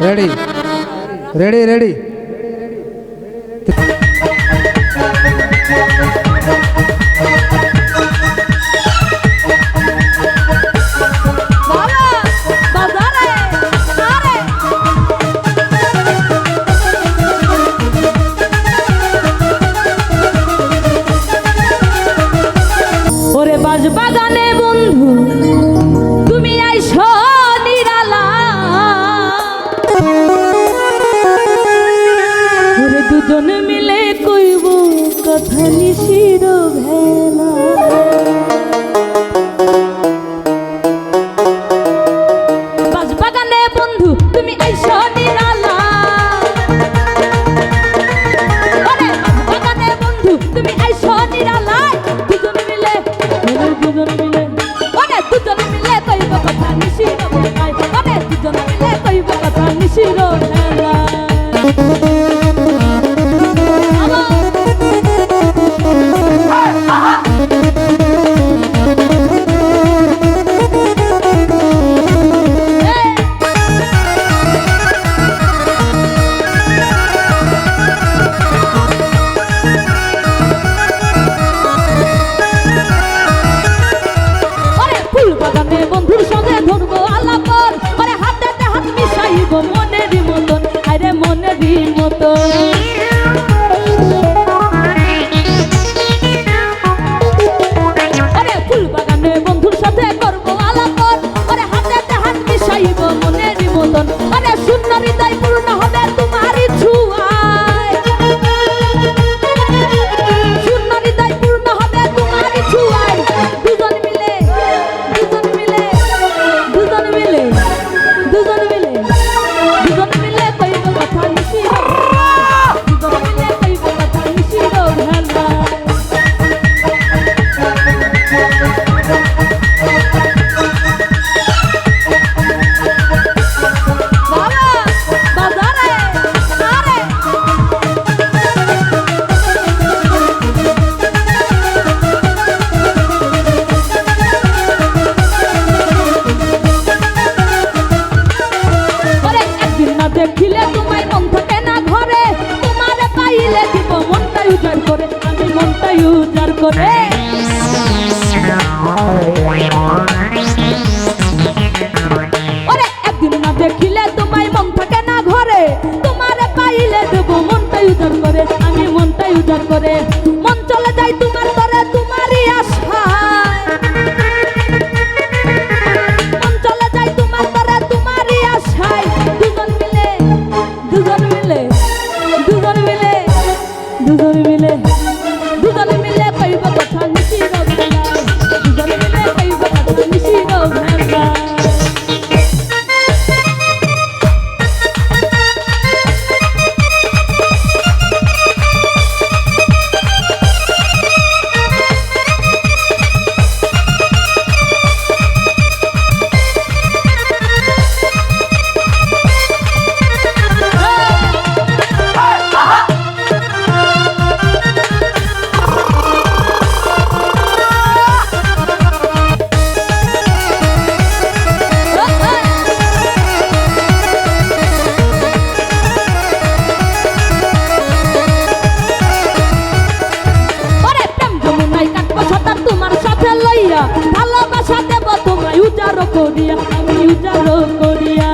ready ready ready বাগানে বন্ধু তুমি আইসো নিরালা ওরে দুজন মিলে কইব কথা নিশির ভেলা বাগানে বন্ধু তুমি আইসো নিরালা ওরে বাগানে বন্ধু তুমি আইসো নিরালা দুজন মিলে অনেক দুজন মিলে কইব কথা নিশির ভেলায় অনেক দুজন মিলে কইব কথা নিশির ভেলায় বন্ধুর সঙ্গে ধরবো আলাপন আরে হাতে হাত মিশাইব মনেরই মতন আরে মনেরই মতন আরে ফুল বাগানে বন্ধুর সাথে করবো আলাপন আরে হাতে হাত মিশাইব মনেরই মতন আরে শূন্য হৃদয় পূর্ণ হবে তোমারই ছোঁয়ায় শূন্য হৃদয় পূর্ণ হবে তোমারই ছোঁয়ায় দুজন মিলে কইব কথা নিশির দুজন মিলে কইব কথা নিশির ভেলা দেখিলে তোমায় মন থাকে না ঘরে তোমারে পাইলে দিব মনটাই উজাড় করে আমি মনটাই উজাড় করে ওরে একদিন না দেখিলে তোমায় মন থাকে না ঘরে তোমারে পাইলে দেব মনটাই উজাড় করে আমি মনটাই উজাড় করে মন চলে যায় তোমার তরে তোমারই আশায় মন চলে যায় তোমার তরে তোমারই আশায় দুজন মিলে দুজন মিলে কইব কথা নিশির ভেলায় দুজন মিলে কইব কথা নিশির ভেলায় ভালোবাসা দেব তোমায় উজাড় করিয়া আমি উজাড় করিয়া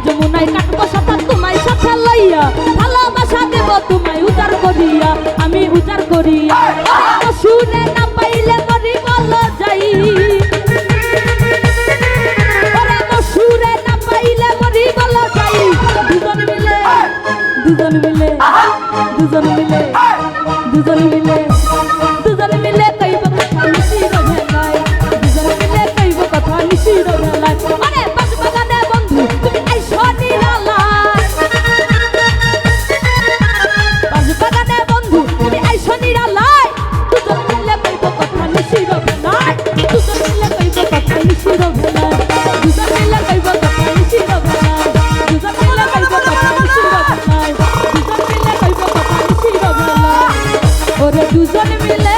যমুনায় কাটবো সাঁতার তোমায় সাথে লইয়া ভালোবাসা দেব তোমায় উজাড় করিয়া আমি উজাড় করিয়া শুনে না পাইলে মরি বল যাই দুজন মিলে কইব কথা নিশির ভেলায় দুজন মিলে কইব কথা নিশির ভেলায় আরে বাগানে বন্ধু তুমি আইসো নিরালা বাগানে বন্ধু তুমি আইসো নিরালা দুজন মিলে কইব কথা নিশির ভেলায় দুজন মিলে কইব কথা নিশির ভেলায় দুজন মিলে কইব কথা নিশির ভেলায় দুজন মিলে কইব কথা নিশির ভেলায় দুজন মিলে কইব কথা নিশির দুজন মিলে